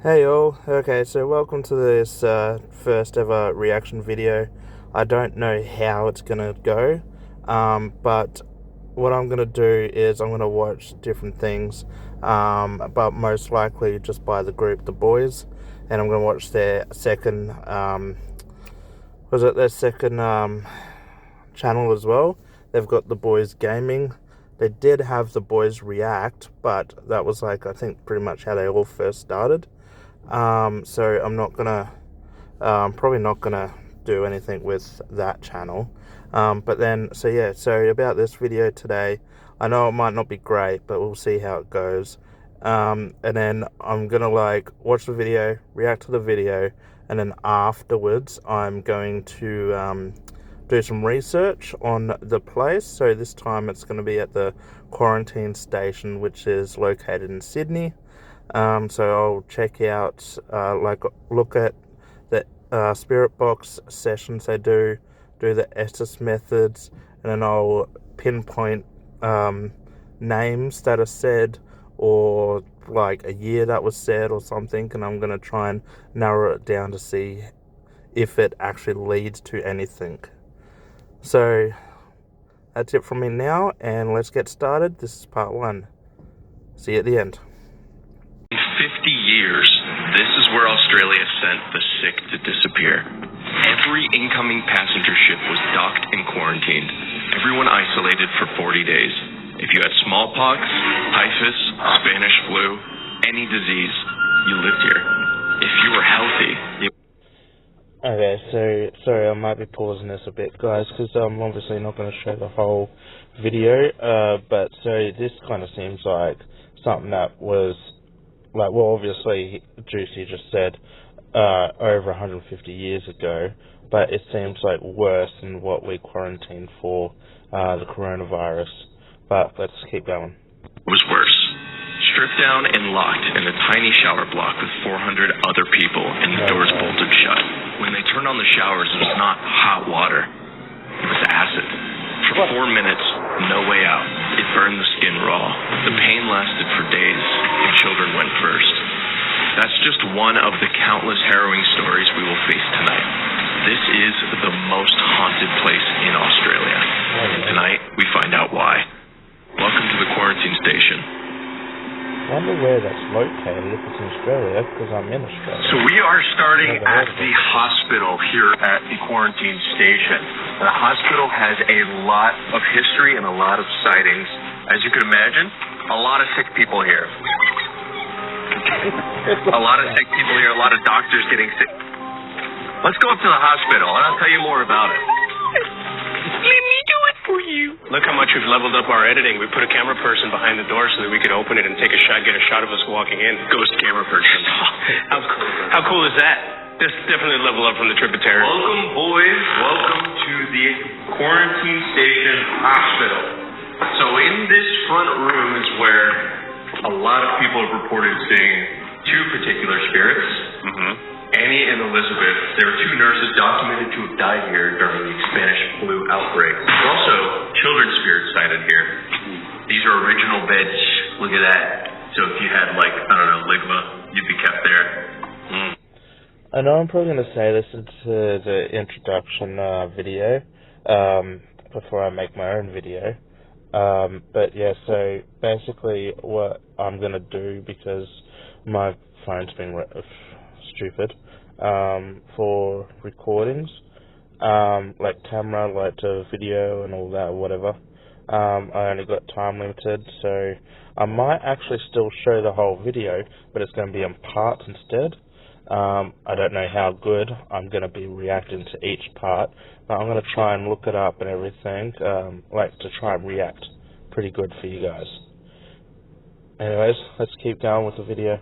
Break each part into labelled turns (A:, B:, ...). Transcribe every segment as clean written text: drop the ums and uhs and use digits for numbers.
A: Hey all, okay, so welcome to this first ever reaction video. I don't know how it's gonna go, but what I'm gonna do is I'm gonna watch different things, but most likely just by the group The Boys, and I'm gonna watch their second, channel as well. They've got The Boys Gaming. They did have The Boys React, but that was I think pretty much how they all first started. So I'm not gonna, probably not gonna do anything with that channel. But then, so about this video today, I know it might not be great, but we'll see how it goes. And then I'm gonna watch the video, react to the video, and then afterwards I'm going to do some research on the place. So this time it's going to be at the Quarantine Station, which is located in Sydney. So I'll check out, look at the spirit box sessions they do the Estes methods, and then I'll pinpoint names that are said, or a year that was said or something, and I'm going to try and narrow it down to see if it actually leads to anything. So that's it from me now, and let's get started. This is part one. See you at the end.
B: In 50 years, this is where Australia sent the sick to disappear. Every incoming passenger ship was docked and quarantined. Everyone isolated for 40 days. If you had smallpox, typhus, Spanish flu, any disease, you lived here. If you were healthy, you...
A: Okay, so sorry, I might be pausing this a bit, guys, because I'm obviously not going to show the whole video. But so this kind of seems like something that was obviously Juicy just said over 150 years ago, but it seems like worse than what we quarantined for the coronavirus. But let's keep going.
B: It was worse. Stripped down and locked in a tiny shower block with 400 other people and the doors bolted shut. When they turned on the showers, it was not hot water. It was acid. For 4 minutes, no way out. It burned the skin raw. The pain lasted for days, and children went first. That's just one of the countless harrowing stories we will face tonight. This is the most haunted place in Australia. And tonight, we find out why. Welcome to the Quarantine Station.
A: I wonder where that's located, if it's in Australia, because I'm in Australia.
C: So we are starting at the hospital here at the Quarantine Station. The hospital has a lot of history and a lot of sightings. As you can imagine, a lot of sick people here. A lot of sick people here, a lot of doctors getting sick. Let's go up to the hospital and I'll tell you more about it.
D: Let me do it for you. Look how much we've leveled up our editing. We put a camera person behind the door so that we could open it and get a shot of us walking in.
C: Ghost camera person.
D: How cool is that? This definitely level up from the trip of terror.
C: Welcome, boys. Welcome to the Quarantine Station Hospital. So in this front room is where a lot of people have reported seeing two particular spirits. Annie and Elizabeth. There were two nurses documented to have died here during the Spanish flu outbreak. There are also children's spirits sighted here. These are original beds. Look at that. So if you had ligma, you'd be kept there.
A: I know I'm probably going to say this into the introduction video before I make my own video. But yeah, so basically what I'm going to do, because my phone's been stupid, for recordings, camera, to video and all that, whatever. I only got time limited, so I might actually still show the whole video, but it's going to be in parts instead. I don't know how good I'm going to be reacting to each part, but I'm going to try and look it up and everything, to try and react pretty good for you guys. Anyways, let's keep going with the video.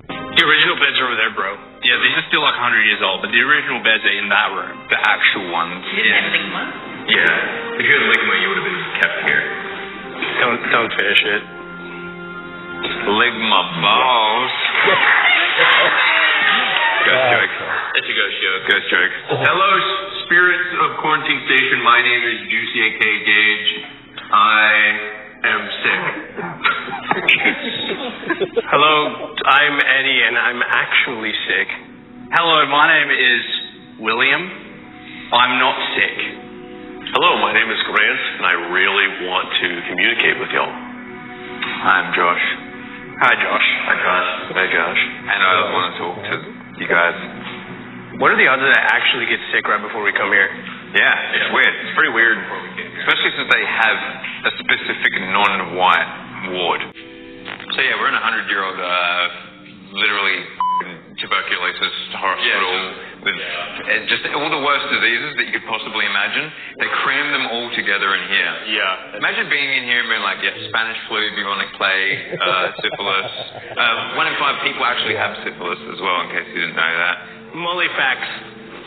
D: The original beds are over there, bro.
C: Yeah, these are still 100 years old, but the original beds are in that room. The actual ones.
D: You didn't have ligma?
C: Yeah. If you had ligma, you would have been kept here.
D: Don't finish it.
C: Ligma balls. Ghost joke.
D: It's a ghost joke.
C: Ghost joke. Hello, spirits of Quarantine Station. My name is Juicy, aka Gage. I am sick.
D: Hello, I'm Eddie, and I'm actually sick.
C: Hello, my name is William. I'm not sick.
E: Hello, my name is Grant, and I really want to communicate with y'all.
F: I'm Josh.
D: Hi, Josh.
F: Hi, Josh.
E: Hey, Josh.
F: And I want to talk to you guys.
D: What are the odds that I actually get sick right before we come here?
F: Yeah, it's weird. It's pretty weird. Especially since they have a specific non-white ward. So yeah, we're in a 100-year-old, literally tuberculosis hospital with just all the worst diseases that you could possibly imagine. They cram them all together in here.
E: Yeah.
F: Imagine being in here and being like, Spanish flu, bubonic plague, syphilis. 1 in 5 people actually have syphilis as well, in case you didn't know that.
D: Mully facts.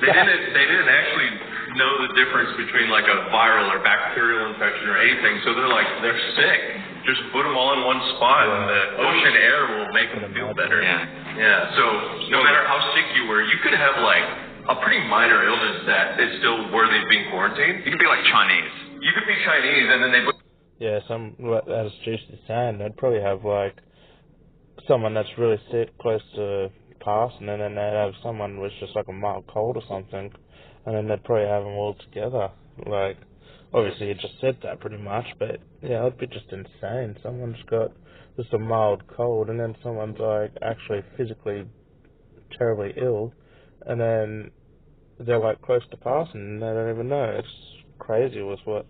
C: They didn't actually know the difference between like a viral or bacterial infection or anything, so they're sick. Just put them all in one spot, and the ocean air will make them feel better. Yeah. So no matter how sick you were, you could have like a pretty minor illness that is still worthy of being quarantined.
F: You could be like Chinese.
C: You could be Chinese, and then they put.
A: Yeah, as Juicy's saying, they'd probably have like someone that's really sick, close to passing, and then they'd have someone with just like a mild cold or something, and then they'd probably have them all together. Like, obviously you just said that pretty much, but yeah, it'd be just insane. Someone's got just a mild cold, and then someone's like actually physically terribly ill, and then they're like close to passing, and they don't even know. It's crazy with what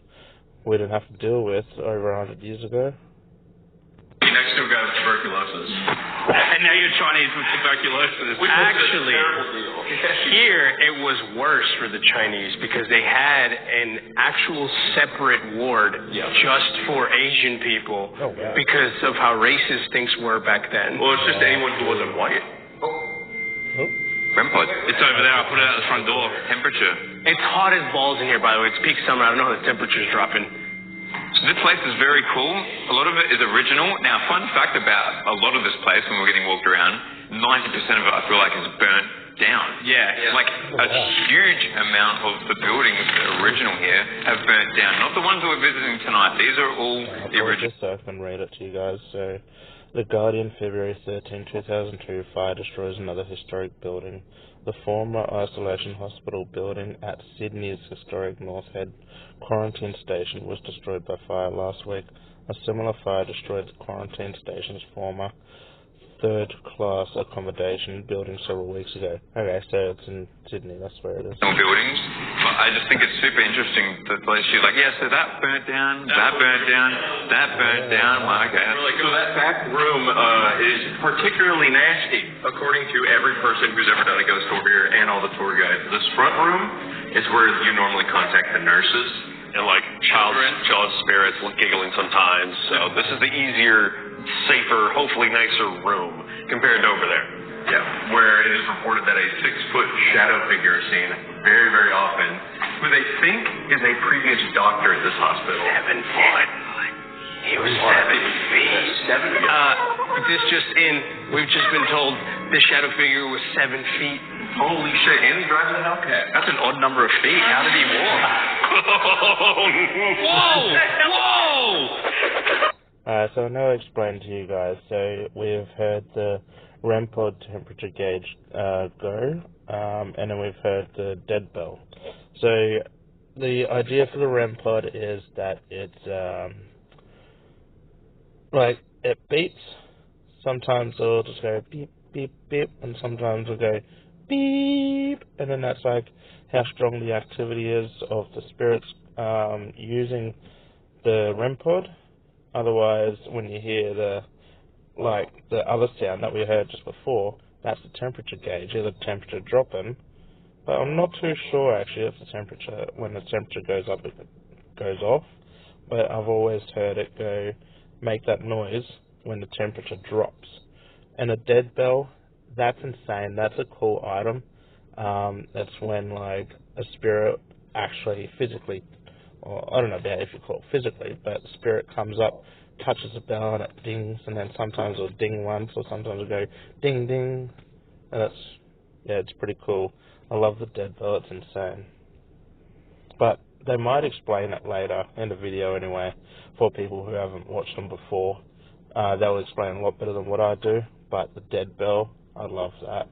A: we didn't have to deal with over 100 years ago.
C: Next to a guy with tuberculosis.
D: And now you're Chinese with tuberculosis. Actually, here it was worse for the Chinese because they had an actual separate ward just for Asian people because of how racist things were back then.
C: Well, it's just anyone who wasn't white.
F: REM pod.
E: It's over there. I'll put it out the front door.
F: Temperature.
D: It's hot as balls in here, by the way. It's peak summer. I don't know how the temperature's dropping.
F: So this place is very cool. A lot of it is original. Now, fun fact about a lot of this place when we're getting walked around, 90% of it I feel like is burnt down.
D: Yeah.
F: Like a huge amount of the buildings that are original here have burnt down. Not the ones that we're visiting tonight. These are all the original.
A: So I can read it to you guys. So, The Guardian, February 13, 2002, fire destroys another historic building. The former isolation hospital building at Sydney's historic North Head Quarantine Station was destroyed by fire last week. A similar fire destroyed the Quarantine Station's former third-class accommodation building several weeks ago. Okay, so it's in Sydney, that's where it is.
F: Buildings. But I just think it's super interesting that she's like, so that burnt down, that burnt down, that burnt down. Like, okay.
C: So that back room is particularly nasty, according to every person who's ever done a ghost tour here and all the tour guides. This front room is where you normally contact the nurses.
E: And like child spirits giggling sometimes. So this is the easier, safer, hopefully nicer room compared to over there.
C: Yeah, where it is reported that a 6-foot shadow figure is seen very, very often, who they think is a previous doctor at this hospital.
D: 7 foot. He was 7 feet.
C: 7 feet.
D: We've just been told the shadow figure was 7 feet.
C: Holy shit, and he drives a Hellcat.
D: That's an odd number of feet. How did he walk? Whoa!
A: So now I'll explain to you guys. So we've heard the REM pod temperature gauge go, and then we've heard the dead bell. So the idea for the REM pod is that it's like it beeps. Sometimes it'll just go beep, beep, beep, and sometimes it'll go beep, and then that's like how strong the activity is of the spirits using the REM pod. Otherwise, when you hear the other sound that we heard just before, that's the temperature gauge, the temperature dropping. But I'm not too sure actually if when the temperature goes up, it goes off. But I've always heard it make that noise when the temperature drops. And a dead bell, that's insane. That's a cool item. That's when like a spirit actually physically, or I don't know if you call it physically, but the spirit comes up, touches the bell, and it dings, and then sometimes it'll ding once, or sometimes it'll go ding ding, and it's pretty cool. I love the dead bell. It's insane. But they might explain it later in the video anyway, for people who haven't watched them before. That will explain a lot better than what I do. But the dead bell, I love that.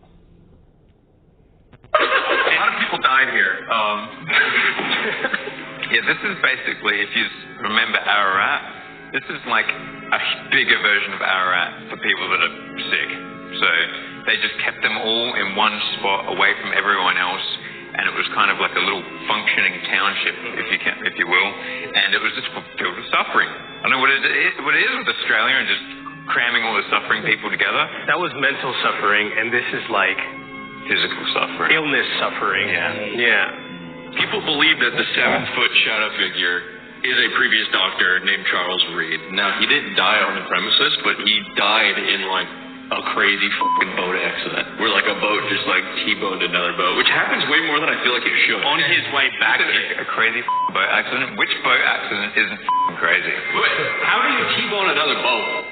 C: A lot of people died here.
F: Yeah, this is basically, if you remember Ararat, this is like a bigger version of Ararat for people that are sick. So they just kept them all in one spot away from everyone else, and it was kind of like a little functioning township, if you will, and it was just filled with suffering. I don't know what it is with Australia and just cramming all the suffering people together.
D: That was mental suffering, and this is like
F: Physical suffering.
D: illness suffering. Yeah.
C: People believe that the 7-foot shadow figure is a previous doctor named Charles Reed. Now, he didn't die on the premises, but he died in like a crazy fucking boat accident where like a boat just like T-boned another boat, which happens way more than I feel like it should.
D: On his way back here.
F: A crazy boat accident? Which boat accident isn't crazy?
C: How do you T-bone another boat?